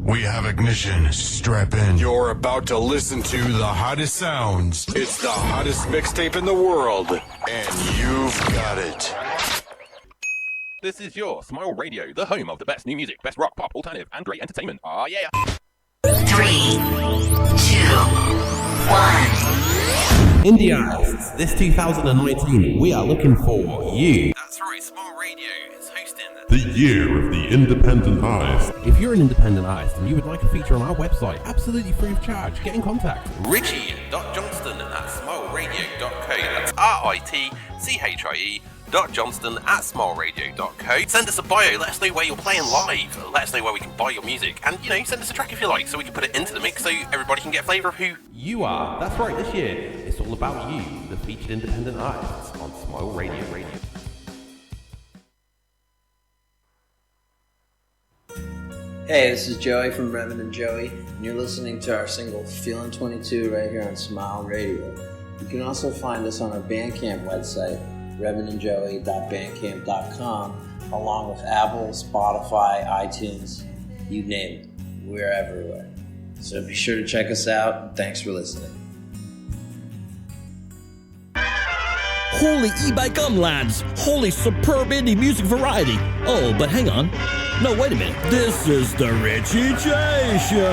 We have ignition. Strap in. You're about to listen to the hottest sounds. It's the hottest mixtape in the world, and you've got it. This is your Smile Radio, the home of the best new music, best rock, pop, alternative, and great entertainment. Oh yeah. 3, 2, 1. Indians, this 2019, we are looking for you. That's right, Smile Radio is hosting the year of the independent artist. If you're an independent artist and you would like a feature on our website, absolutely free of charge, get in contact. Ritchie.Johnston@smileradio.co. That's RITCHIE.Johnston@smileradio.co. Send us a bio, let us know where you're playing live, let us know where we can buy your music, and send us a track if you like, so we can put it into the mix so everybody can get a flavour of who you are. That's right, this year, it's all about you, the featured independent artists on Smile Radio. Hey, this is Joey from Reverend and Joey, and you're listening to our single Feelin' 22 right here on Smile Radio. You can also find us on our Bandcamp website, reverendandjoey.bandcamp.com, along with Apple, Spotify, iTunes, you name it. We're everywhere. So be sure to check us out, and thanks for listening. Holy e-bike gum, lads! Holy superb indie music variety! Oh, but hang on. No, wait a minute. This is the Ritchie J Show!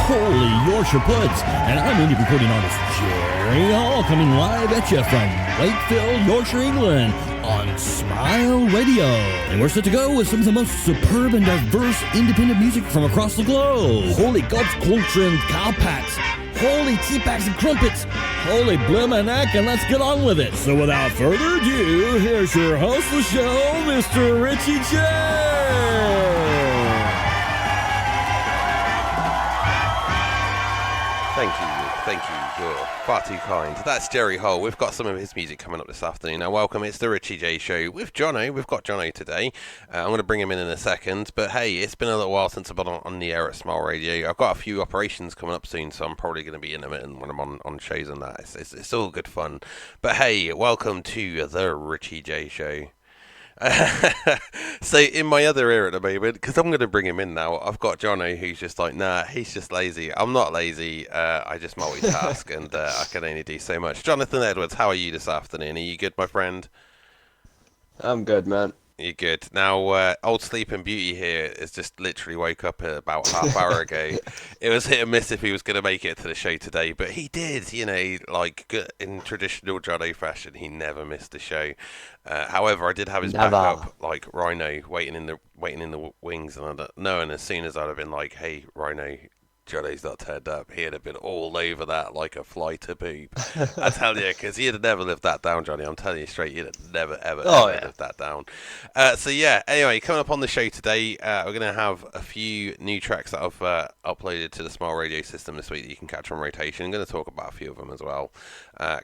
Holy Yorkshire Puds! And I'm indie recording artist Jerry Hall, coming live at you from Wakefield, Yorkshire, England, on Smile Radio. And we're set to go with some of the most superb and diverse independent music from across the globe. Holy God's culture and cowpats! Holy teabags and crumpets! Holy blimminack, and let's get on with it. So without further ado, here's your host of the show, Mr. Ritchie J. Thank you, you're far too kind. That's Jerry Hole. We've got some of his music coming up this afternoon. Now, welcome, it's the Ritchie J Show with Jonno. We've got Jonno today. I'm going to bring him in a second, but hey, it's been a little while since I've been on the air at Smile Radio. I've got a few operations coming up soon, so I'm probably going to be intermittent when I'm on shows and that. It's all good fun. But hey, welcome to the Ritchie J Show. So in my other ear at the moment, because I'm going to bring him in now, I've got Jonno, who's just like, nah, he's just lazy. I'm not lazy, I just multitask, and I can only do so much. Jonathan Edwards, how are you this afternoon? Are you good, my friend? I'm good, man. You're good. Now, old Sleeping Beauty here has just literally woke up about half hour ago. It was hit and miss if he was going to make it to the show today, but he did, like in traditional Jonno fashion, he never missed the show. However, I did have his backup, like Rhino, waiting in the wings, and knowing as soon as I'd have been like, hey, Rhino, Jonno's not turned up, he'd have been all over that like a fly to poop. I tell you, because he'd have never lived that down, Johnny. I'm telling you straight, he'd have never, ever lived that down. So yeah, anyway, coming up on the show today, we're going to have a few new tracks that I've uploaded to the Smile Radio system this week that you can catch on rotation. I'm going to talk about a few of them as well.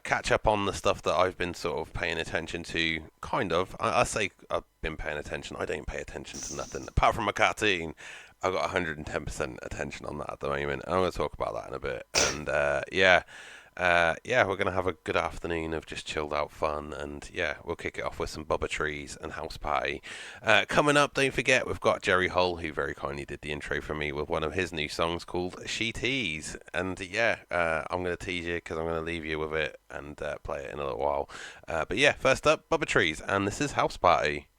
Catch up on the stuff that I've been sort of paying attention to, kind of. I say I've been paying attention. I don't pay attention to nothing, apart from a cartoon. I've got 110% attention on that at the moment. I'm going to talk about that in a bit. And we're going to have a good afternoon of just chilled out fun. And yeah, we'll kick it off with some Bubba Trees and House Party. Coming up, don't forget, we've got Jerry Hole, who very kindly did the intro for me with one of his new songs called She Tease. And yeah, I'm going to tease you because I'm going to leave you with it and play it in a little while. But yeah, first up, Bubba Trees, and this is House Party.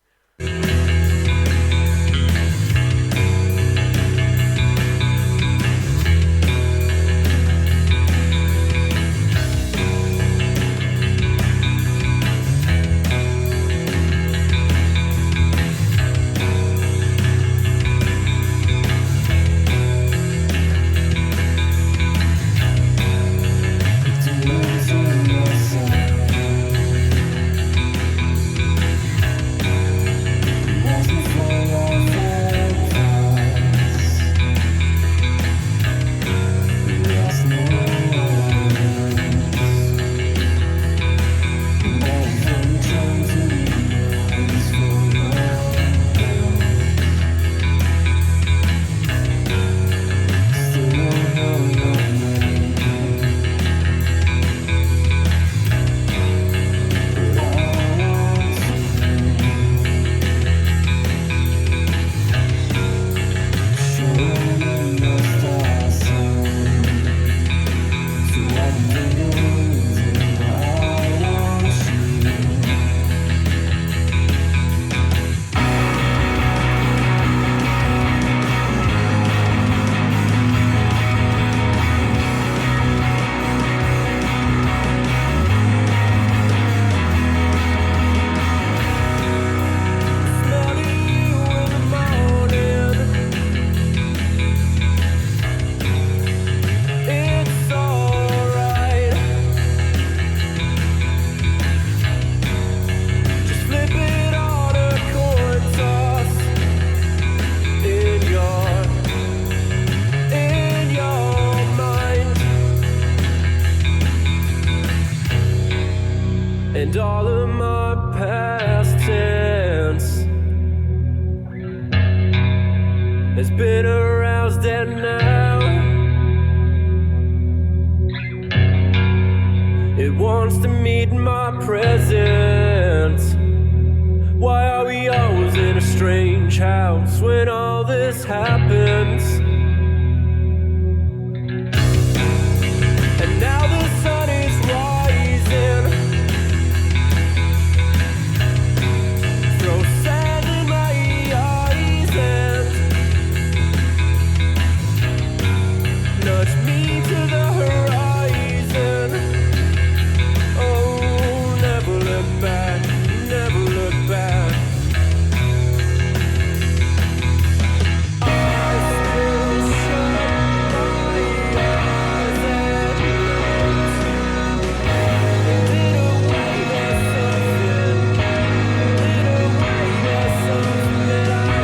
has been aroused and now it wants to meet my presence. Why are we always in a strange house when all this happens? And now the sun is rising. Throw sand in my eyes and nudge me to the horizon. Oh, never look back, never look back. I still shut my eyes at night. And in a way there's something, in a way there's something that I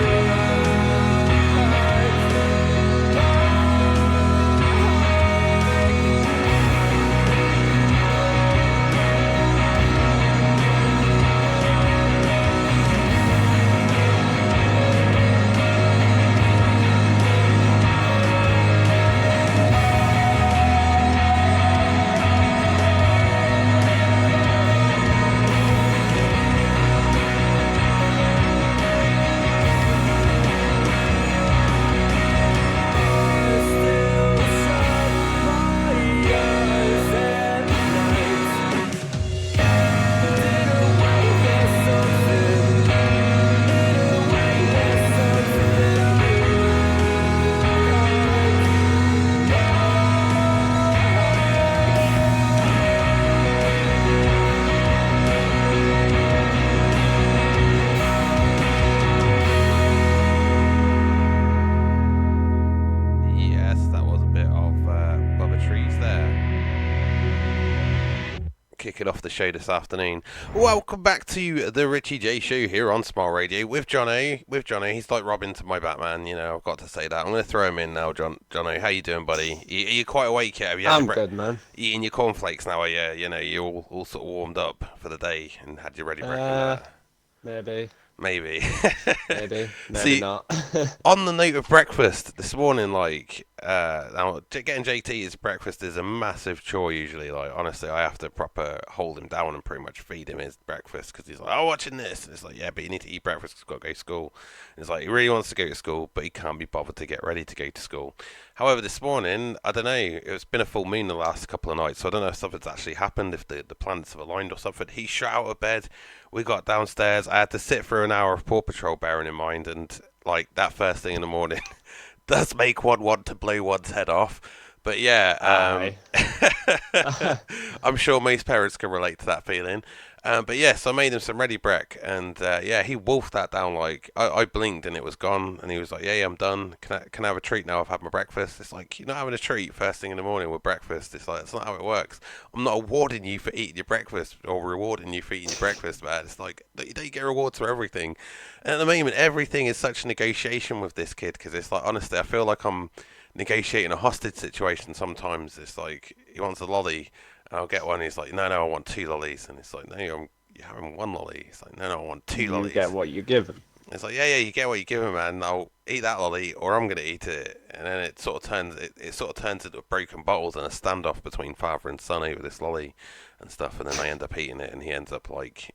Yes, that was a bit of Bubba Trees there. Kicking off the show this afternoon. Welcome back to the Ritchie J Show here on Smile Radio with Jonno. He's like Robin to my Batman, you know, I've got to say that. I'm going to throw him in now, Jonno. How you doing, buddy? Are you quite awake yet? Have you I'm good, man. You eating your cornflakes now, are you? You know, you're all sort of warmed up for the day and had your ready breakfast. Maybe. Maybe. Maybe See, not. On the note of breakfast, this morning, like, now, getting JT his breakfast is a massive chore usually. Like, honestly, I have to proper hold him down and pretty much feed him his breakfast because he's like, oh, watching this. And it's like, yeah, but you need to eat breakfast because you've got to go to school. And it's like, he really wants to go to school, but he can't be bothered to get ready to go to school. However, this morning, I don't know, it's been a full moon the last couple of nights, so I don't know if something's actually happened, if the planets have aligned or something. He shot out of bed. We got downstairs. I had to sit through an hour of Paw Patrol, bearing in mind, and like that first thing in the morning does make one want to blow one's head off. But yeah, I'm sure most parents can relate to that feeling. But yes, I made him some ready brek, and yeah, he wolfed that down. Like I blinked and it was gone, and he was like, "Yeah, I'm done. Can I have a treat now? I've had my breakfast." It's like, you're not having a treat first thing in the morning with breakfast. It's like, that's not how it works. I'm not awarding you for eating your breakfast or rewarding you for eating your breakfast, man. It's like, you don't get rewards for everything. And at the moment, everything is such a negotiation with this kid, because it's like, honestly, I feel like I'm negotiating a hostage situation sometimes. It's like, he wants a lolly. I'll get one. He's like, no, I want 2 lollies. And it's like, no, you're having 1 lolly. He's like, no, I want 2 lollies. You get what you give him. It's like, yeah, you get what you give him, man. I'll eat that lolly, or I'm gonna eat it. And then it sort of turns into broken bottles and a standoff between father and son over this lolly and stuff. And then I end up eating it, and he ends up like,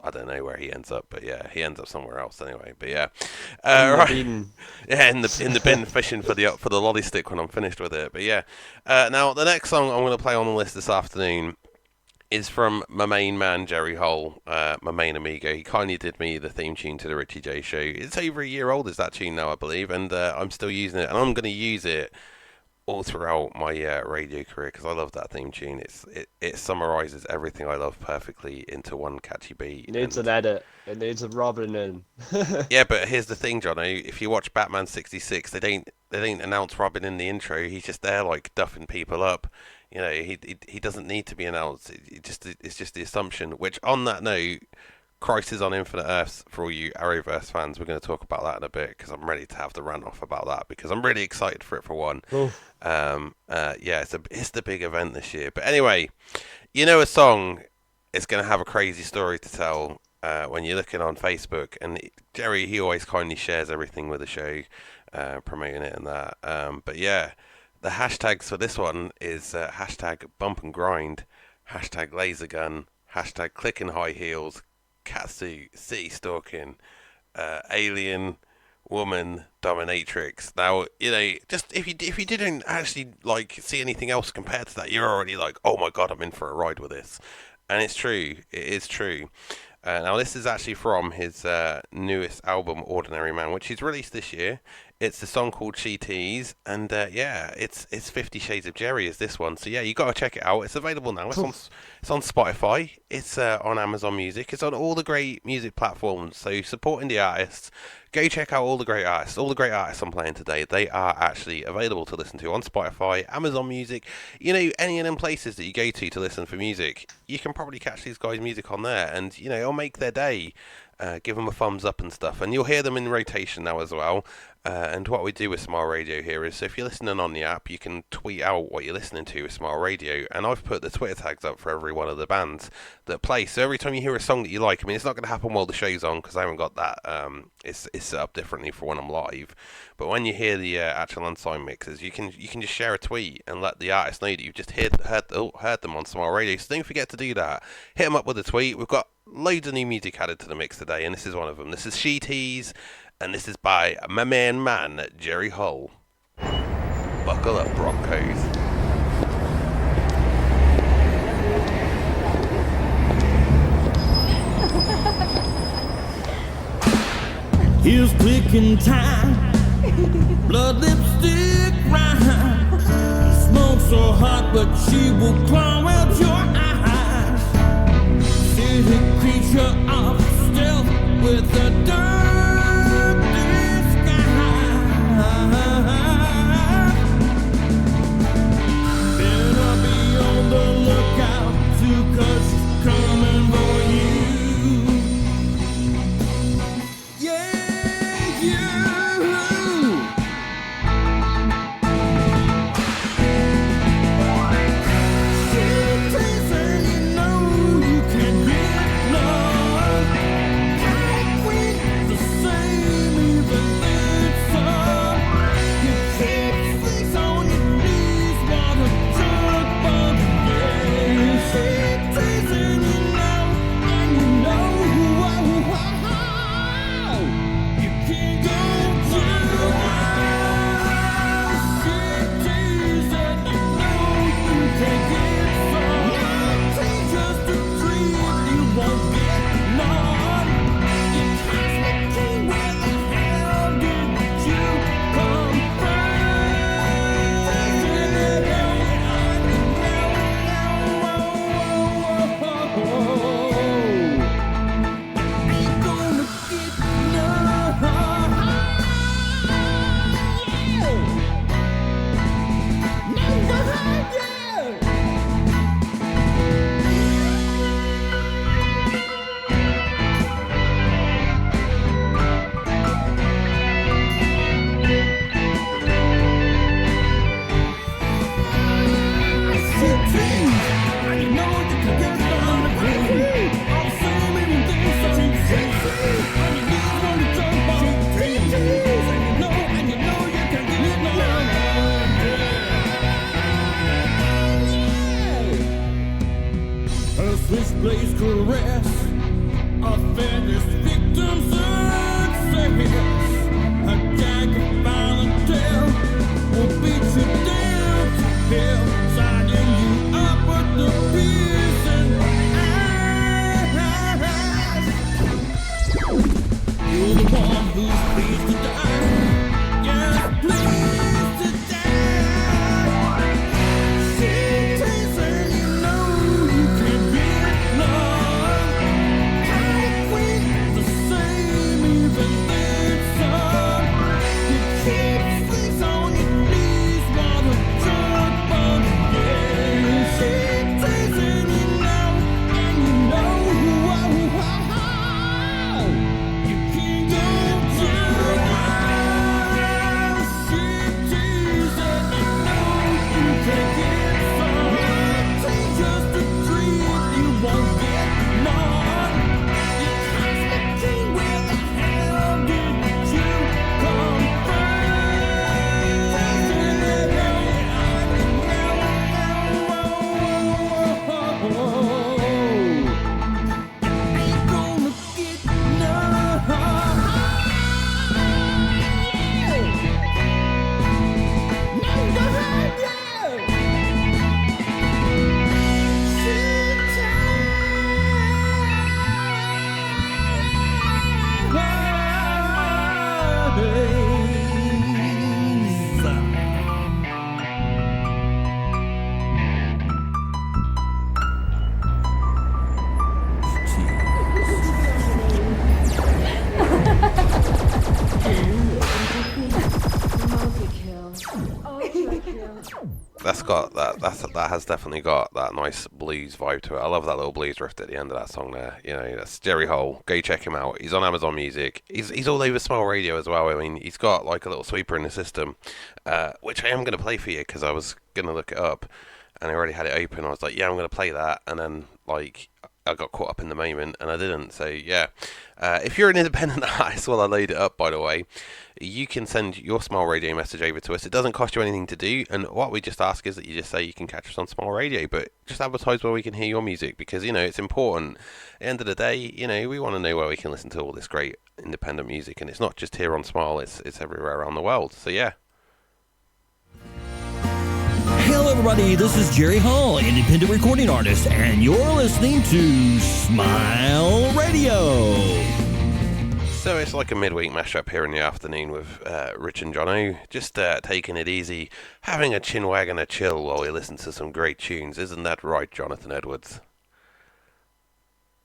I don't know where he ends up, but yeah, he ends up somewhere else anyway. But yeah, right. Yeah, in the bin fishing for the lolly stick when I'm finished with it. But yeah, now the next song I'm going to play on the list this afternoon is from my main man Jerry Hole, my main amigo. He kindly did me the theme tune to the Ritchie J Show. It's over a year old, is that tune now, I believe, and I'm still using it, and I'm going to use it all throughout my radio career, because I love that theme tune. It summarizes everything I love perfectly into one catchy beat. It needs an edit. It needs a Robin in. Yeah, but here's the thing, Jonno. If you watch Batman 66, they don't announce Robin in the intro. He's just there like duffing people up. You know, he doesn't need to be announced. It's just the assumption. Which, on that note, Crisis on Infinite Earths, for all you Arrowverse fans, we're going to talk about that in a bit, because I'm ready to have the run off about that, because I'm really excited for it, for one. Yeah, it's the big event this year. But anyway, you know, a song is going to have a crazy story to tell. when you're looking on Facebook. And Jerry, he always kindly shares everything with the show, promoting it and that. But yeah, the hashtags for this one is hashtag bump and grind, hashtag laser gun, hashtag clicking high heels, catsuit, city stalking, alien, woman, dominatrix. Now, you know, just if you didn't actually like see anything else compared to that, you're already like, oh my god, I'm in for a ride with this. And it's true, it is true. Now this is actually from his newest album, Ordinary Man, which he's released this year. It's a song called She Tease, and yeah, it's 50 Shades of Jerry is this one. So yeah, you gotta check it out. It's available now. It's on Spotify. It's on Amazon Music. It's on all the great music platforms. So supporting the artists. Go check out all the great artists. All the great artists I'm playing today, they are actually available to listen to on Spotify, Amazon Music. You know, any of them places that you go to listen for music, you can probably catch these guys' music on there, and you know, it'll make their day. Give them a thumbs up and stuff, and you'll hear them in rotation now as well. And what we do with Smile Radio here is, so if you're listening on the app, you can tweet out what you're listening to with Smile Radio, and I've put the Twitter tags up for every one of the bands that play. So every time you hear a song that you like, I mean, it's not going to happen while the show's on because I haven't got that. It's set up differently for when I'm live. But when you hear the actual unsigned mixes, you can just share a tweet and let the artist know that you've just heard them on Smile Radio. So don't forget to do that. Hit them up with a tweet. We've got loads of new music added to the mix today, and this is one of them. This is She Tease, and this is by my man Jerry Hull. Buckle up, Broncos. Here's clicking time, blood lipstick rhyme. Smoke so hot, but she will claw out your eyes. City creature of stealth with a dirty sky. Better be on the lookout, too, 'cause she's coming for you. Switchblades caress, offenders, victims, success. A gag of violent tale will beat you down to hell, signing you up with the piercing eyes. You're the one who's pleased to die. Yes, pleased to die. She takes and you know you can't get love. That has definitely got that nice blues vibe to it. I love that little blues riff at the end of that song there. You know, that's Jerry Hole. Go check him out. He's on Amazon Music. He's all over Smile Radio as well. I mean, he's got like a little sweeper in the system, which I am going to play for you because I was going to look it up and I already had it open. I was like, yeah, I'm going to play that, and then like I got caught up in the moment and I didn't. So yeah, if you're an independent artist, while I load it up, by the way, you can send your Smile Radio message over to us. It doesn't cost you anything to do, and what we just ask is that you just say you can catch us on Smile Radio, but just advertise where we can hear your music, because, you know, it's important. At the end of the day, you know, we want to know where we can listen to all this great independent music, and it's not just here on Smile, it's everywhere around the world. So yeah. Hello, everybody. This is Jerry Hall, independent recording artist, and you're listening to Smile Radio. So it's like a midweek mashup here in the afternoon with Ritch and Jonno, just taking it easy, having a chin wag and a chill while we listen to some great tunes. Isn't that right, Jonathan Edwards?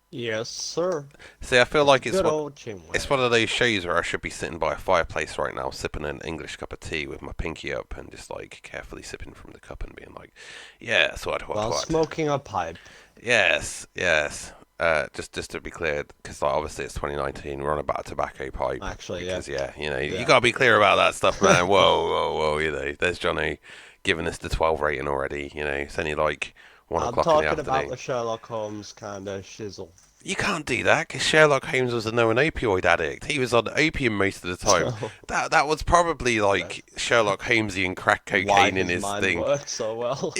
Yes, sir. See, I feel like it's Good old chinwag. it's one of those shows where I should be sitting by a fireplace right now, sipping an English cup of tea with my pinky up and just like carefully sipping from the cup and being like, yes, what. While smoking a pipe. Yes. Just to be clear, because like, obviously it's 2019, we're on about a tobacco pipe. Actually, because, yeah. you know, you gotta be clear about that stuff, man. Whoa, you know, there's Jonno giving us the 12 rating already. You know, it's only like 1 o'clock in the afternoon. I'm talking about the Sherlock Holmes kind of shizzle. You can't do that, because Sherlock Holmes was a known opioid addict. He was on opium most of the time. That was probably like Sherlock Holmesian crack cocaine in his thing. Worked so well.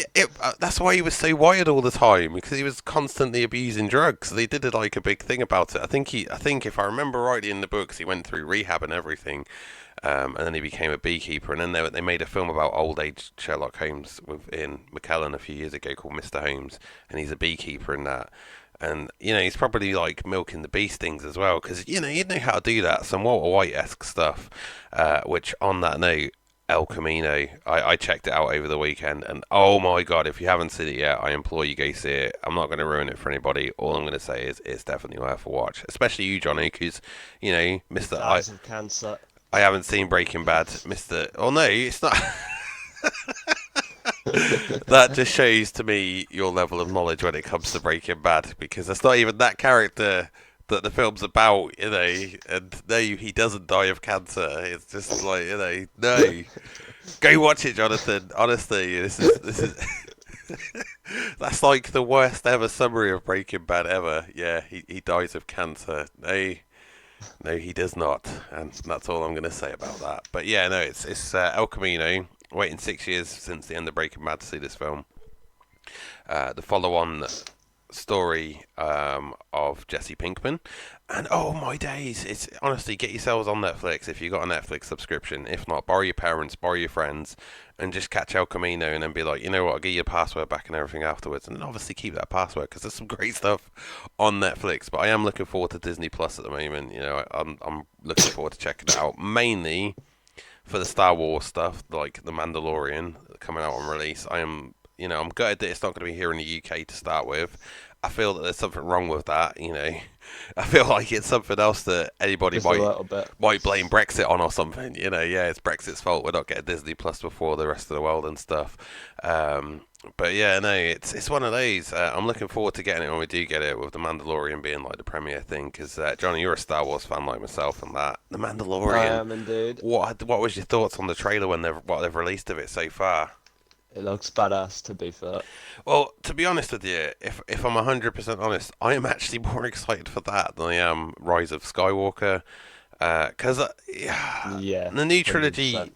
That's why he was so wired all the time, because he was constantly abusing drugs. They did like a big thing about it. I think if I remember rightly in the books, he went through rehab and everything, and then he became a beekeeper. And then they made a film about old age Sherlock Holmes with Ian McKellen a few years ago called Mr. Holmes, and he's a beekeeper in that. And, you know, he's probably, like, milking the bee stings as well, because, you know, you'd know how to do that. Some Walter White-esque stuff, which, on that note, El Camino, I checked it out over the weekend, and, oh, my God, if you haven't seen it yet, I implore you go see it. I'm not going to ruin it for anybody. All I'm going to say is it's definitely worth a watch, especially you, Jonno, because, you know, Mr. Dies of cancer. I haven't seen Breaking Bad, Mr. Oh, no, it's not... That just shows to me your level of knowledge when it comes to Breaking Bad, because it's not even that character that the film's about, you know, and no, he doesn't die of cancer. It's just like, you know, no. Go watch it, Jonathan. Honestly, this is that's like the worst ever summary of Breaking Bad ever. Yeah, he dies of cancer. No, he does not, and that's all I'm going to say about that. But yeah, no, it's El Camino. Waiting 6 years since the end of Breaking Bad to see this film. The follow-on story of Jesse Pinkman. And oh my days, it's honestly, get yourselves on Netflix if you've got a Netflix subscription. If not, borrow your parents, borrow your friends, and just catch El Camino and then be like, you know what, I'll get you a password back and everything afterwards. And then obviously keep that password, because there's some great stuff on Netflix. But I am looking forward to Disney Plus at the moment. You know, I'm looking forward to checking it out, mainly for the Star Wars stuff, like The Mandalorian coming out on release. I'm gutted that it's not going to be here in the UK to start with. I feel that there's something wrong with that, you know. I feel like it's something else that anybody might blame Brexit on or something, you know. Yeah, it's Brexit's fault we're not getting Disney Plus before the rest of the world and stuff. But yeah, no, it's one of those. I'm looking forward to getting it when we do get it, with The Mandalorian being like the premiere thing. Because Johnny, you're a Star Wars fan like myself, and that The Mandalorian. I am indeed. What was your thoughts on the trailer when they've released of it so far? It looks badass, to be fair. Well, to be honest with you, if I'm 100% honest, I am actually more excited for that than I am Rise of Skywalker. Because the new trilogy. 100%.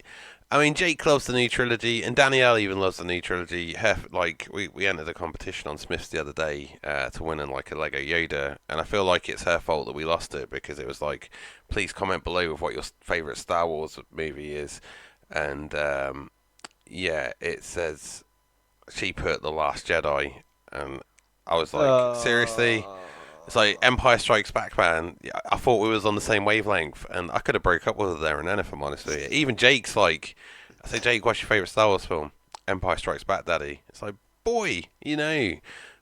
I mean, Jake loves the new trilogy, and Danielle even loves the new trilogy. Like, we entered a competition on Smith's the other day to win like a Lego Yoda, and I feel like it's her fault that we lost it, because it was like, please comment below with what your favourite Star Wars movie is. And, yeah, it says she put The Last Jedi, and I was like, seriously? It's like Empire Strikes Back, man. I thought we was on the same wavelength, and I could have broke up with her there and then, if I'm honest with you. Even Jake's like, I say, Jake, what's your favourite Star Wars film? Empire Strikes Back, Daddy. It's like, boy, you know.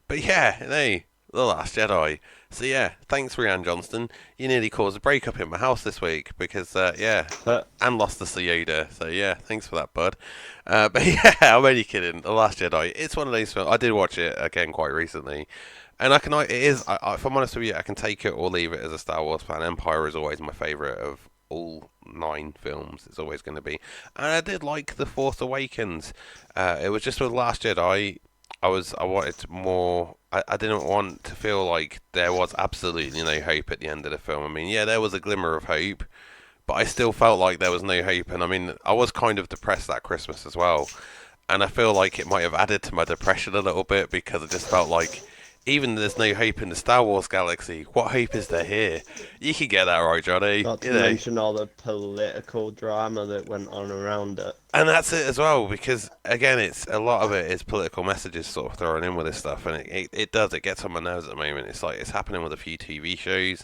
But yeah, no, The Last Jedi. So yeah, thanks Rhiannon Johnston. You nearly caused a breakup in my house this week because and lost the Yoda. So yeah, thanks for that, bud. But yeah, I'm only kidding. The Last Jedi. It's one of those films. I did watch it again quite recently, and if I'm honest with you, I can take it or leave it as a Star Wars fan. Empire is always my favourite of all 9 films. It's always going to be, and I did like The Force Awakens. It was just with Last Jedi. I wanted more. I didn't want to feel like there was absolutely no hope at the end of the film. I mean, yeah, there was a glimmer of hope, but I still felt like there was no hope. And I mean, I was kind of depressed that Christmas as well, and I feel like it might have added to my depression a little bit because I just felt like, even there's no hope in the Star Wars galaxy, what hope is there here? You can get that right, Johnny. Not to mention all the political drama that went on around it. And that's it as well, because again, a lot of it is political messages sort of thrown in with this stuff, and it gets on my nerves at the moment. It's like it's happening with a few TV shows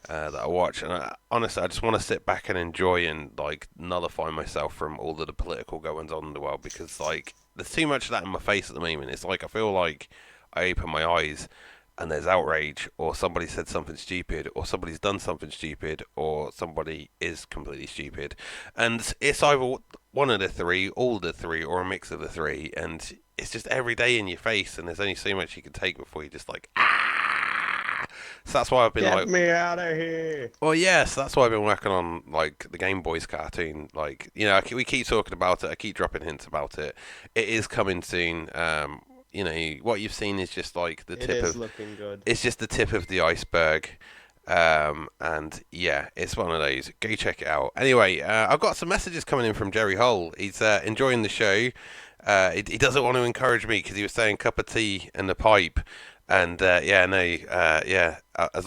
that I watch, and honestly, I just want to sit back and enjoy and like nullify myself from all of the political goings on in the world, because like there's too much of that in my face at the moment. It's like I feel like I open my eyes and there's outrage, or somebody said something stupid, or somebody's done something stupid, or somebody is completely stupid. And it's either one of the three, all the three, or a mix of the three. And it's just every day in your face, and there's only so much you can take before you're just like, ah! So that's why I've been Get me out of here! Well, yeah, so that's why I've been working on, like, the GameboyZ cartoon. Like, you know, we keep talking about it, I keep dropping hints about it. It is coming soon. You know, what you've seen is just like the tip of. It is looking good. It's just the tip of the iceberg, and yeah, it's one of those. Go check it out. Anyway, I've got some messages coming in from Jerry Hull. He's enjoying the show. He doesn't want to encourage me because he was saying cup of tea and the pipe, and as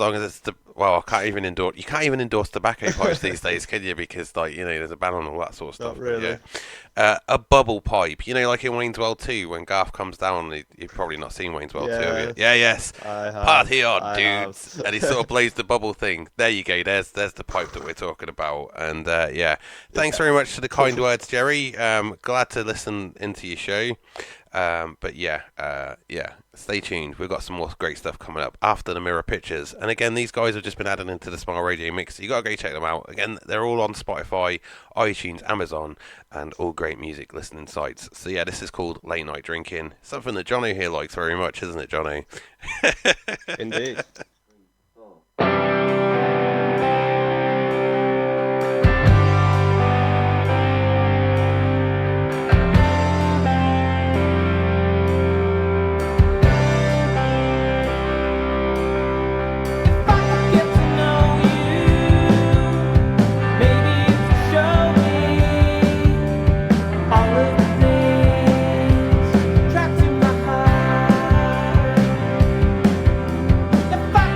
long as it's I can't even endorse. You can't even endorse tobacco pipes these days, can you? Because like, you know, there's a ban on all that sort of stuff. Not really. Yeah. A bubble pipe, you know, like in Wayne's World 2, when Garth comes down. You've probably not seen Wayne's World 2, have you? Yeah, yes. Party on, dudes. And he sort of plays the bubble thing. There you go. There's the pipe that we're talking about. And yeah, thanks very much for the kind words, Jerry. Glad to listen into your show. But yeah, stay tuned. We've got some more great stuff coming up after the Mirror Pictures. And again, these guys have just been added into the Smile Radio mix. You got to go check them out. Again, they're all on Spotify, iTunes, Amazon, and all great music listening sites. So yeah, this is called Late Night Drinking. Something that Jonno here likes very much, isn't it, Jonno? Indeed. If I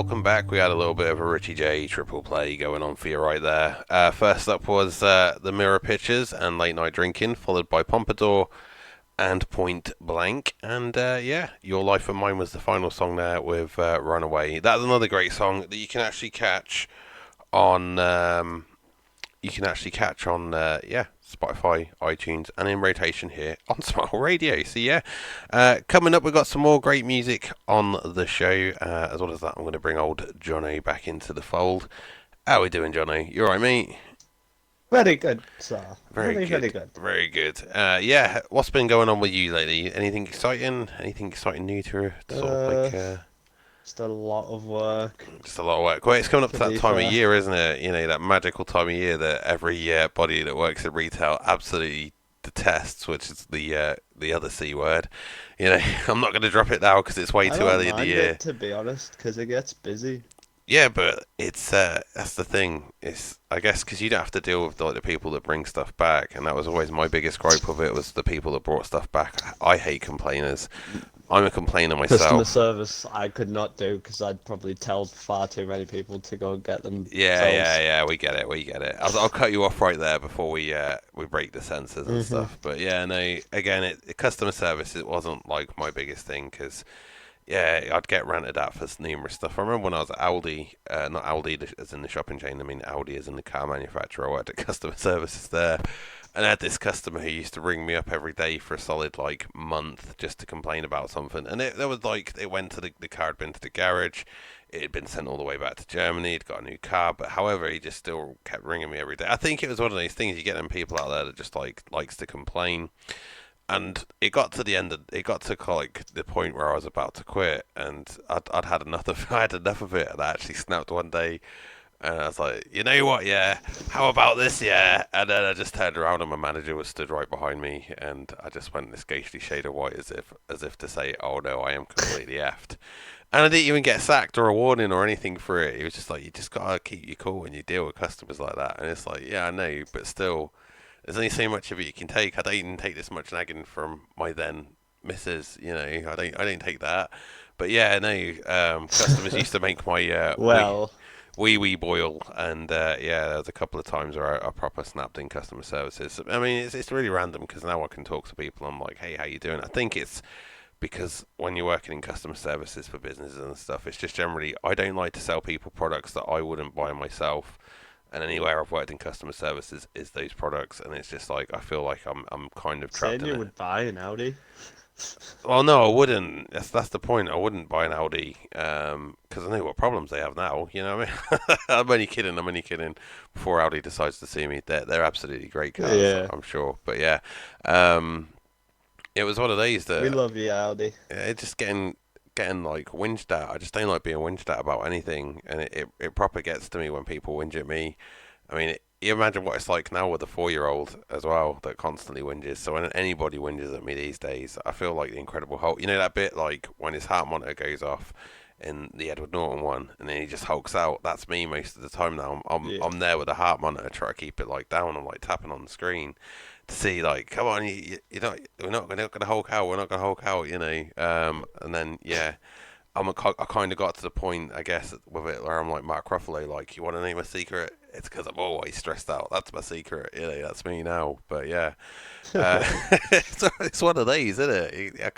welcome back. We had a little bit of a Ritchie J triple play going on for you right there. First up was The Mirror Pictures and Late Night Drinking, followed by Pompadour and Point Blank. And yeah, Your Life and Mine was the final song there with Runaway. That's another great song that you can actually catch on yeah, Spotify, iTunes, and in rotation here on Smile Radio. So yeah, coming up, we've got some more great music on the show. As well as that, I'm going to bring old Jonno back into the fold. How are we doing, Jonno? You alright, mate? Very good, sir. Very good. Very good. Yeah, what's been going on with you lately? Anything exciting? Anything exciting new to sort of like... Just a lot of work. Well, it's coming up to that time of year, isn't it? You know, that magical time of year that every body that works in retail absolutely detests, which is the other C word. You know, I'm not going to drop it now because it's way too early in the year. To be honest, because it gets busy. Yeah, but it's that's the thing. It's, I guess, because you don't have to deal with like the people that bring stuff back, and that was always my biggest gripe of it, was the people that brought stuff back. I hate complainers. I'm a complainer myself. Customer service I could not do because I'd probably tell far too many people to go and get them. Yeah, we get it. I'll cut you off right there before we break the censors and stuff. But yeah, no, again, customer service, it wasn't like my biggest thing because, yeah, I'd get ranted at for numerous stuff. I remember when I was at Aldi, not Aldi as in the shopping chain, I mean Audi as in the car manufacturer. I worked at customer services there. And I had this customer who used to ring me up every day for a solid like month just to complain about something. And it went to the car had been to the garage, it had been sent all the way back to Germany, he'd got a new car, but however he just still kept ringing me every day. I think it was one of those things, you get them people out there that just likes to complain. And it got to like the point where I was about to quit, and I'd had enough of it, and I actually snapped one day. And I was like, you know what, yeah, how about this, yeah? And then I just turned around and my manager was stood right behind me, and I just went this ghostly shade of white as if to say, oh no, I am completely effed. And I didn't even get sacked or a warning or anything for it. It was just like, you just gotta keep your cool when you deal with customers like that. And it's like, yeah, I know, but still, there's only so much of it you can take. I don't even take this much nagging from my then missus, you know, I don't take that. But yeah, no, customers used to make my wee boil, and yeah, there was a couple of times where I proper snapped in customer services. I mean, it's really random because now I can talk to people. I'm like, hey, how you doing? I think it's because when you're working in customer services for businesses and stuff, it's just generally, I don't like to sell people products that I wouldn't buy myself. And anywhere I've worked in customer services is those products, and it's just like I feel like I'm kind of trapped in it. You would buy an Audi? Well, no, I wouldn't. That's the point. I wouldn't buy an Audi because I know what problems they have now. You know what I mean? I'm only kidding. Before Audi decides to see me, they're absolutely great cars. Yeah. I'm sure. But yeah, it was one of these that we love you, Audi. It's just getting like whinged at. I just don't like being whinged at about anything, and it proper gets to me when people whinge at me. I mean, you imagine what it's like now with a 4-year-old as well that constantly whinges. So when anybody whinges at me these days, I feel like the Incredible Hulk. You know that bit like when his heart monitor goes off in the Edward Norton one, and then he just hulks out. That's me most of the time now. I'm there with a heart monitor, trying to keep it like down. I'm like tapping on the screen to see like, come on, we're not going to Hulk out. We're not going to Hulk out. You know. And then yeah. I kind of got to the point, I guess, with it where I'm like Mark Ruffalo, like, you want to name a secret? It's because I'm always stressed out. That's my secret. You know, that's me now. But yeah, it's one of these, isn't it?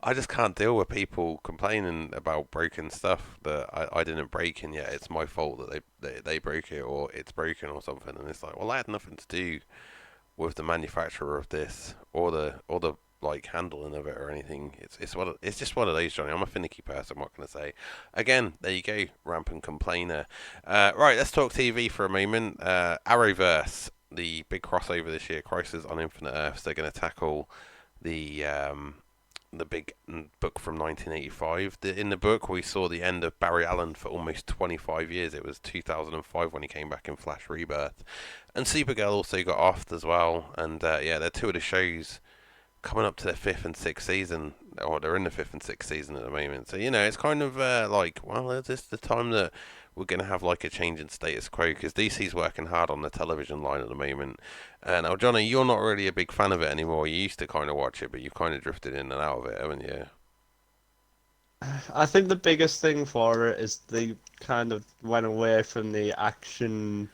I just can't deal with people complaining about broken stuff that I didn't break, and yet it's my fault that they broke it or it's broken or something. And it's like, well, I had nothing to do with the manufacturer of this or the like handling of it or anything. It's just one of those, Johnny. I'm a finicky person, what can I say? Again, there you go, rampant complainer. Right, let's talk TV for a moment. Arrowverse, the big crossover this year, Crisis on Infinite Earths. They're going to tackle the big book from 1985. In the book, we saw the end of Barry Allen for almost 25 years. It was 2005 when he came back in Flash Rebirth. And Supergirl also got offed as well. And yeah, they're two of the shows coming up to their 5th and 6th season, or they're in the 5th and 6th season at the moment. So, you know, it's kind of like, well, is this the time that we're going to have like a change in status quo? Because DC's working hard on the television line at the moment. Now, Johnny, you're not really a big fan of it anymore. You used to kind of watch it, but you've kind of drifted in and out of it, haven't you? I think the biggest thing for it is they kind of went away from the action,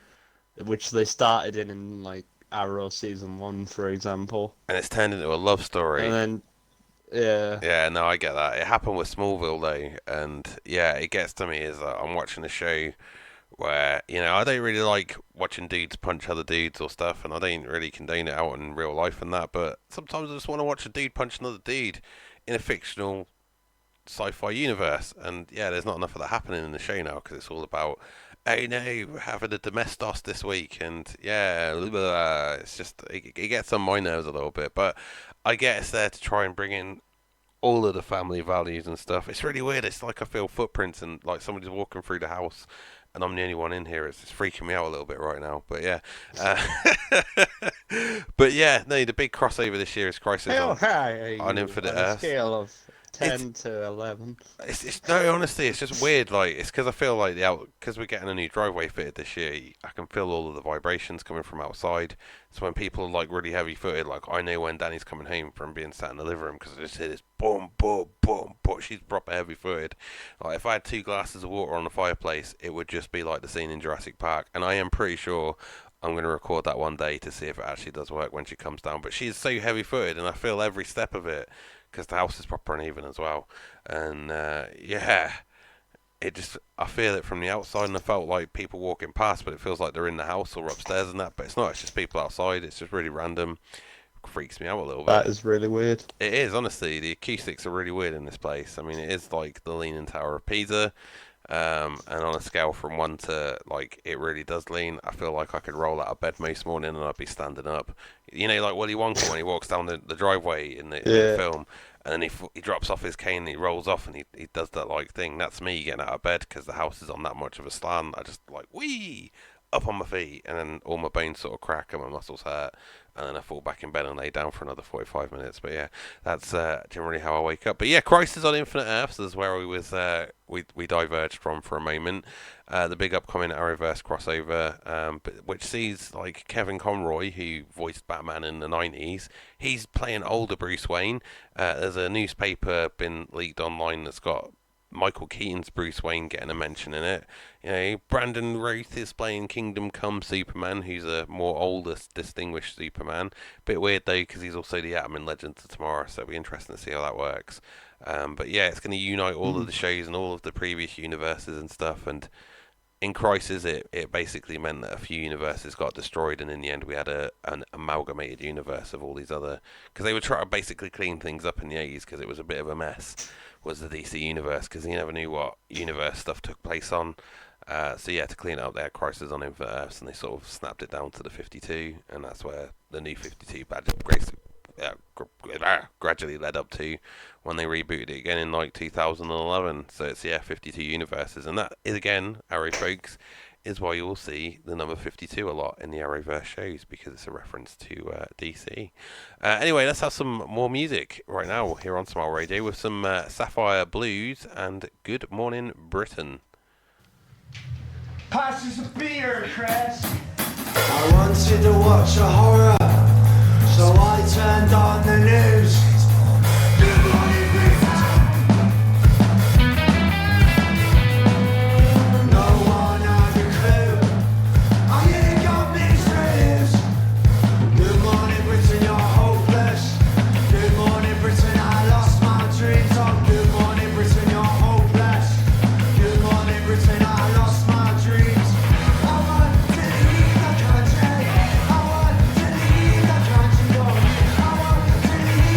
which they started in like Arrow season 1, for example. And it's turned into a love story. And then, yeah. Yeah, no, I get that. It happened with Smallville though, and yeah, it gets to me is that I'm watching a show where, you know, I don't really like watching dudes punch other dudes or stuff, and I don't really condone it out in real life and that, but sometimes I just want to watch a dude punch another dude in a fictional sci-fi universe, and yeah, there's not enough of that happening in the show now, because it's all about, hey, no, we're having a domestos this week, and yeah, blah, blah, blah. It's just, it gets on my nerves a little bit, but I guess it's there to try and bring in all of the family values and stuff. It's really weird. It's like I feel footprints and like somebody's walking through the house and I'm the only one in here. It's just freaking me out a little bit right now. But yeah. But yeah, no, the big crossover this year is Crisis on Infinite Earths. Scale of 10 to 11. It's no, honestly, it's just weird. Like, it's because I feel like because we're getting a new driveway fitted this year, I can feel all of the vibrations coming from outside. So when people are like really heavy footed, like I know when Danny's coming home from being sat in the living room because I just hear this boom, boom, boom, boom. She's proper heavy footed. Like if I had 2 glasses of water on the fireplace, it would just be like the scene in Jurassic Park. And I am pretty sure I'm going to record that one day to see if it actually does work when she comes down. But she's so heavy footed, and I feel every step of it. Because the house is proper uneven as well, and yeah, I feel it from the outside, and I felt like people walking past, but it feels like they're in the house or upstairs and that, but it's not. It's just people outside. It's just really random. Freaks me out a little bit. That is really weird. It is, honestly. The acoustics are really weird in this place. I mean, it is like the Leaning Tower of Pisa. And on a scale from 1 to, like, it really does lean, I feel like I could roll out of bed most morning and I'd be standing up. You know, like Willy Wonka when he walks down the driveway in the film, and then he drops off his cane and he rolls off and he does that, like, thing. That's me getting out of bed because the house is on that much of a slant. I just, like, whee! Up on my feet, and then all my bones sort of crack and my muscles hurt, and then I fall back in bed and lay down for another 45 minutes. But yeah, that's generally how I wake up. But yeah, Crisis on Infinite Earths is where we diverged from for a moment. The big upcoming Arrowverse crossover, which sees like Kevin Conroy, who voiced Batman in the 90s, he's playing older Bruce Wayne. There's a newspaper been leaked online that's got Michael Keaton's Bruce Wayne getting a mention in it. You know, Brandon Routh is playing Kingdom Come Superman, who's a more older, distinguished Superman. Bit weird though, because he's also the Atom in Legends of Tomorrow, so it'll be interesting to see how that works. But yeah, it's going to unite all of the shows and all of the previous universes and stuff. And in Crisis, it basically meant that a few universes got destroyed, and in the end, we had an amalgamated universe of all these other. Because they were trying to basically clean things up in the 80s because it was a bit of a mess. Was the DC universe, because you never knew what universe stuff took place on. So yeah, to clean it up, they had Crisis on Infinite Earths, and they sort of snapped it down to the 52, and that's where the new 52 gradually led up to when they rebooted it again in like 2011. So it's 52 universes, and that is again, Arrow folks, is why you will see the number 52 a lot in the Arrowverse shows, because it's a reference to DC. Anyway, let's have some more music right now here on Smile Radio with some Sapphire Blues and Good Morning Britain. Pass us a beer, Chris. I wanted to watch a horror, so I turned on the news. Good morning, Britain. No one had a clue. I ain't got mixed reviews. Good morning, Britain, you're hopeless. Good morning, Britain, I lost my dreams. Oh, good morning, Britain, you're hopeless. Good morning, Britain, I lost my dreams. I want to leave the country. I want to leave the country. I want to leave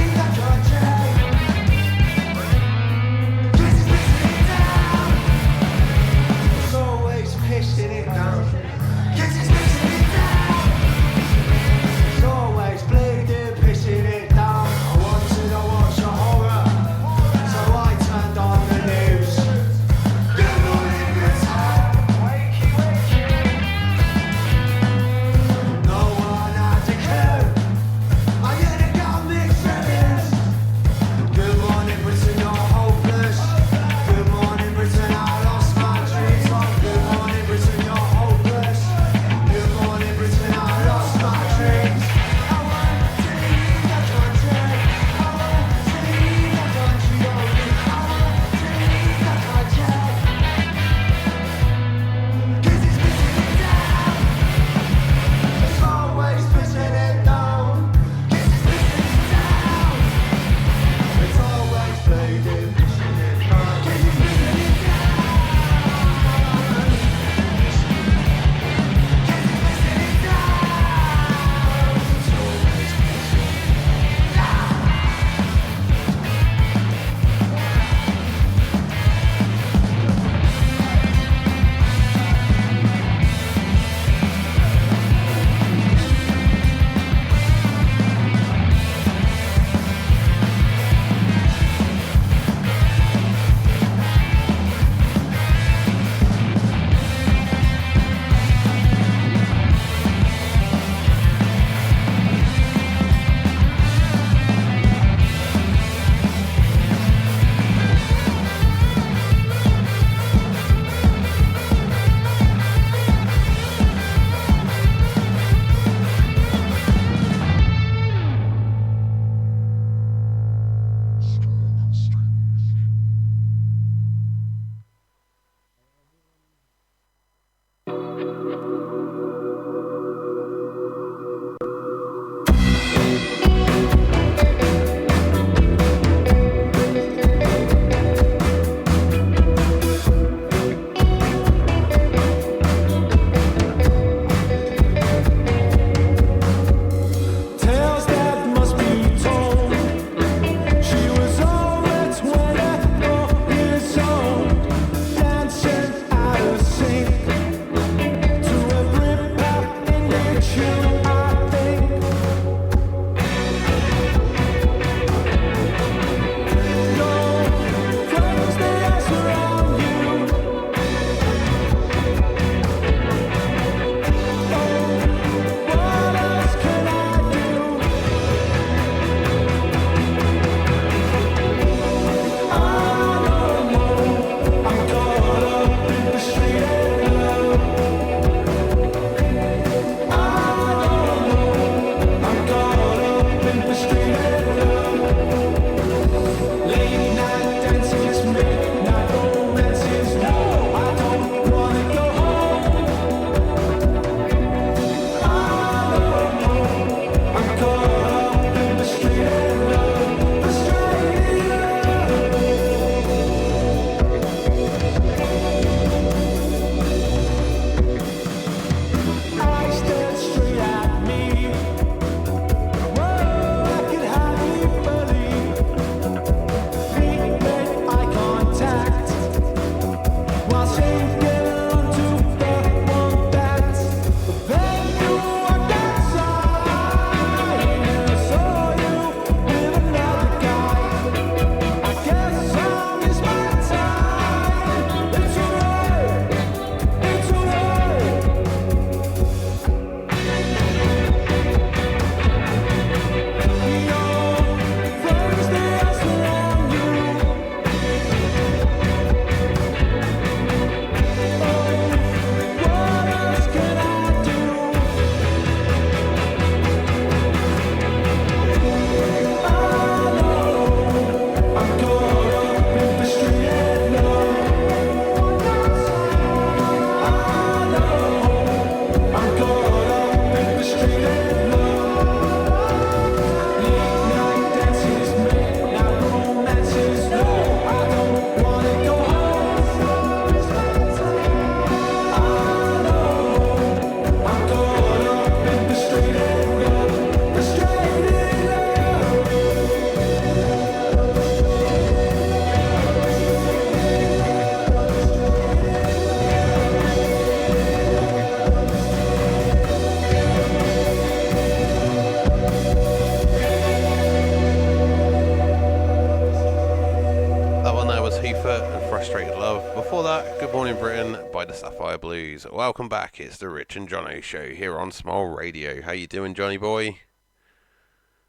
FIFA and Frustrated Love. Before that, Good Morning Britain by the Sapphire Blues. Welcome back, it's the Ritch and Jonno show here on Smile Radio. How you doing, Johnny boy?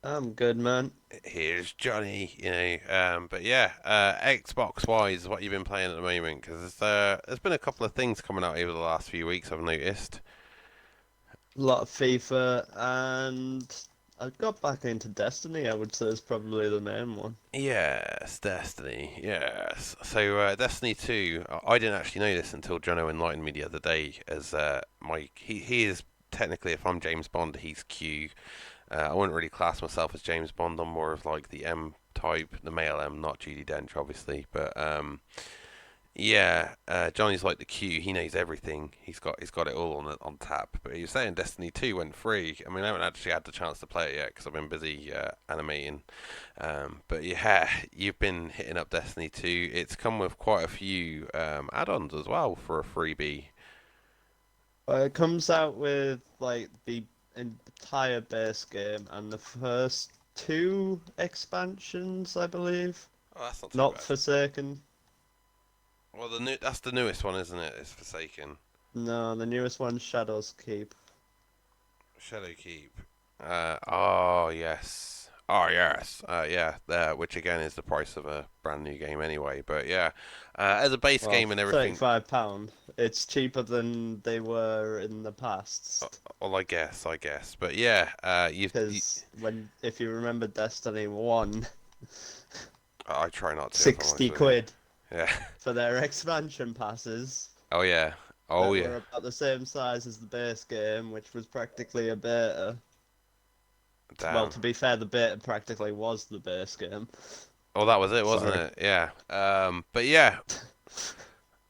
I'm good, man. Here's Johnny, but yeah, Xbox-wise, what you've been playing at the moment? Because there's been a couple of things coming out over the last few weeks, I've noticed. A lot of FIFA, and I got back into Destiny, I would say is probably the main one. Yes, Destiny, yes. So, Destiny 2, I didn't actually know this until Jonno enlightened me the other day, as he is, technically, if I'm James Bond, he's Q. I wouldn't really class myself as James Bond. I'm more of like the M type, the male M, not Judi Dench, obviously. But Johnny's like the Q. He knows everything. He's got it all on tap. But he was saying Destiny 2 went free. I mean, I haven't actually had the chance to play it yet because I've been busy animating. But yeah, you've been hitting up Destiny 2. It's come with quite a few add-ons as well for a freebie. It comes out with like the entire base game and the first 2 expansions, I believe. Oh, that's not too Not bad. Forsaken. Well, that's the newest one, isn't it? It's Forsaken. No, the newest one's Shadow's Keep. Shadowkeep. Oh yes. Which again is the price of a brand new game anyway. But yeah, as a base game and everything. £35. It's cheaper than they were in the past. Well, I guess. But yeah, Because if you remember Destiny 1, I try not to. 60 quid. Yeah. For their expansion passes. Oh yeah. Oh yeah. Were about the same size as the base game, which was practically a beta. Damn. Well, to be fair, the beta practically was the base game. Oh, that was it, wasn't it? Yeah. But yeah,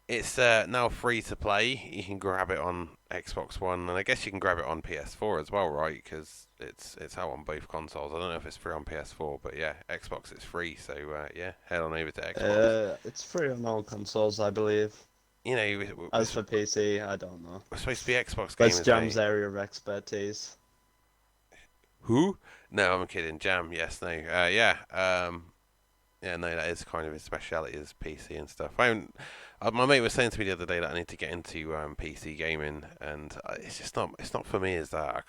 it's now free to play. You can grab it on Xbox One, and I guess you can grab it on PS4 as well, right? Because it's out on both consoles. I don't know if it's free on PS4, but yeah, Xbox it's free. So yeah, head on over to Xbox. It's free on all consoles, I believe. You know, as for PC, I don't know. We're supposed to be Xbox gamers. That's Jam's area of expertise. Who? No, I'm kidding. Jam, yes, no. No, that is kind of his speciality, is PC and stuff. My mate was saying to me the other day that I need to get into PC gaming, and it's not for me. Is that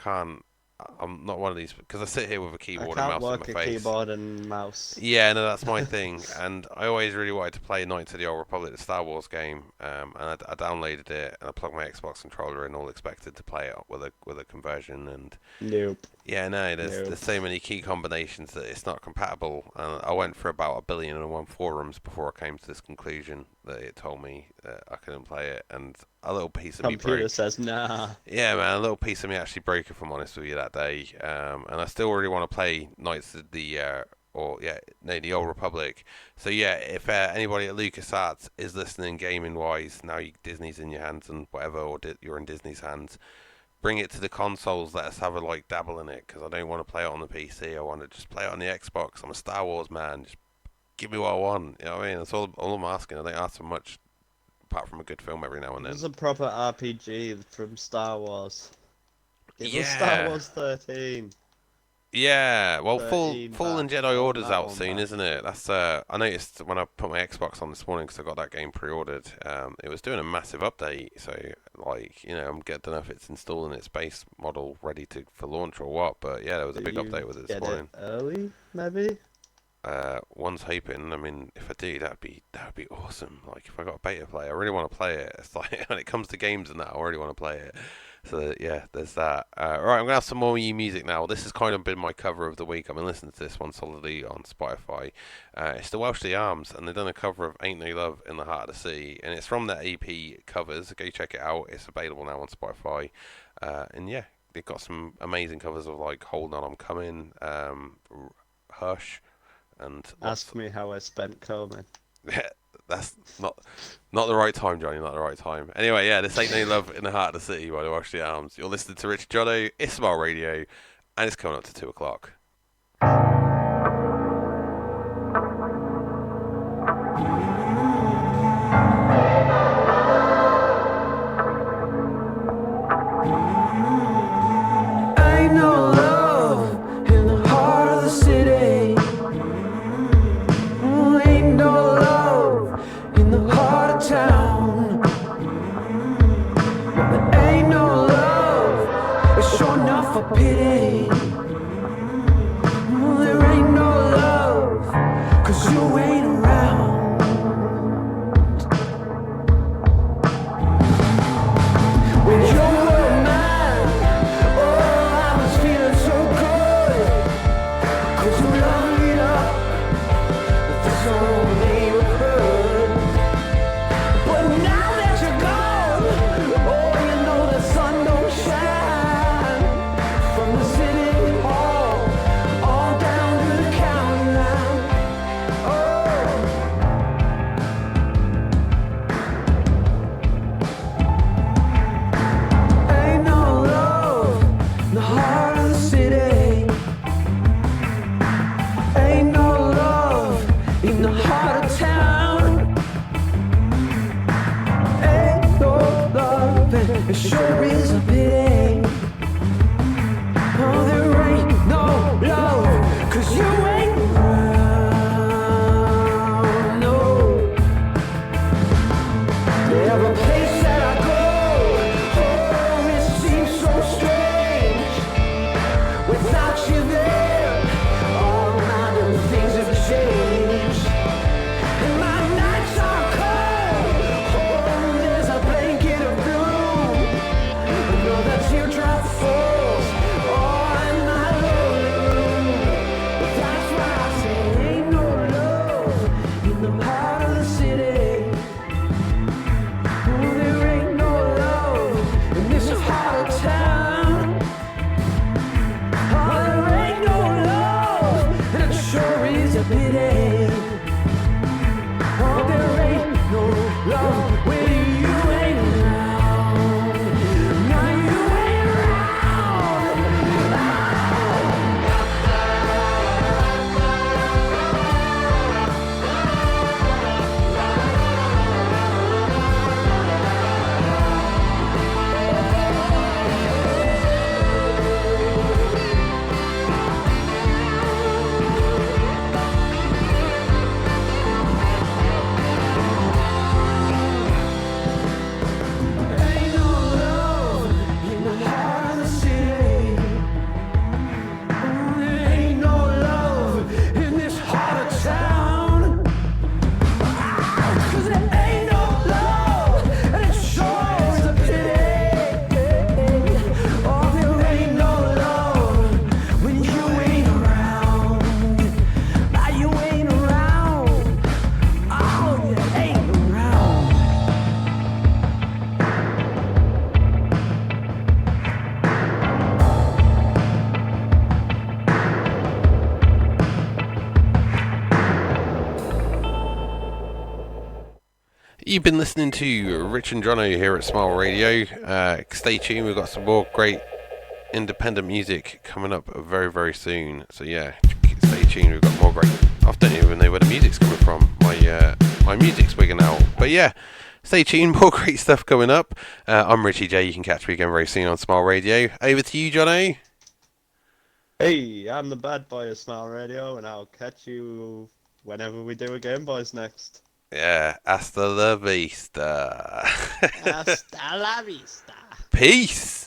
I'm not one of these, because I sit here with a keyboard and mouse in my face. I can't work a keyboard and mouse. Yeah, no, that's my thing. And I always really wanted to play Knights of the Old Republic, the Star Wars game. And I downloaded it and I plugged my Xbox controller in, all expected to play it with a conversion. And nope. Yeah, no, there's so many key combinations that it's not compatible. And I went for about 1,000,000,001 forums before I came to this conclusion that it told me that I couldn't play it. And a little piece of me broke. Computer says nah. Yeah, man, a little piece of me actually broke, if I'm honest with you, that day. And I still really want to play Knights of the the Old Republic. So yeah, if anybody at LucasArts is listening gaming-wise, now Disney's in your hands and whatever, or you're in Disney's hands, bring it to the consoles. Let us have a dabble in it, because I don't want to play it on the PC. I want to just play it on the Xbox. I'm a Star Wars man. Just give me what I want. You know what I mean? That's all I'm asking. I don't ask for much, apart from a good film every now and then. It was a proper RPG from Star Wars. It was Star Wars 13. Yeah, well, Fallen Jedi Order's out soon, isn't it? That's I noticed when I put my Xbox on this morning, because I got that game pre-ordered. It was doing a massive update, so I'm don't know if it's installing its base model ready for launch or what. But yeah, there was a big update with it this morning. It early, maybe. One's hoping. I mean, if I do, that'd be awesome. Like, if I got a beta play, I really want to play it. It's like when it comes to games and that, I really want to play it. So yeah, there's that. Right, I'm gonna have some more new music now. This has kind of been my cover of the week. I've been listening to this one solidly on Spotify. It's the Welsh The Arms, and they've done a cover of Ain't No Love in the Heart of the Sea, and it's from their EP covers. Go check it out. It's available now on Spotify. And yeah, they've got some amazing covers of like Hold On, I'm Coming, Hush, and Ask Me How I Spent Coming. That's not the right time, Johnny, not the right time. Anyway, yeah, this Ain't No Love in the Heart of the City by the Welsh The Arms. You're listening to Ritchie, Jonno, it's Smile Radio, and it's coming up to 2 o'clock. Ain't no love in the heart of the city. Ain't no love the heart of town. Ain't no love, and it sure is a pity. Oh, there ain't no love, 'cause you ain't around, no. Every place that I go, oh, it seems so strange. Without you there, all my little things have changed. And my nights are cold, oh, there's a blanket of blue. Though the teardrop falls on my lonely room. That's why I say ain't no love in the heart of the city. Oh, there ain't no love in this heart of town. Oh, there ain't no love, and it sure is a pity. Oh, there ain't no love when you ain't around. Now you ain't around. Ain't no love in the heart of the city. Oh, there ain't no love in this heart of town. 'Cause there ain't no love, and it sure is a pity. Oh, there ain't no love when you ain't around. Ah, you ain't around. Oh, you ain't around. You've been listening to Ritch and Jonno here at Smile Radio. Stay tuned, we've got some more great independent music coming up very, very soon. So yeah, stay tuned, we've got more great... I don't even know where the music's coming from. My music's wigging out. But yeah, stay tuned, more great stuff coming up. I'm Ritchie J, you can catch me again very soon on Smile Radio. Over to you, Jonno. Hey, I'm the bad boy of Smile Radio, and I'll catch you whenever we do a GameboyZ next. Yeah, hasta la vista. Hasta la vista. Peace.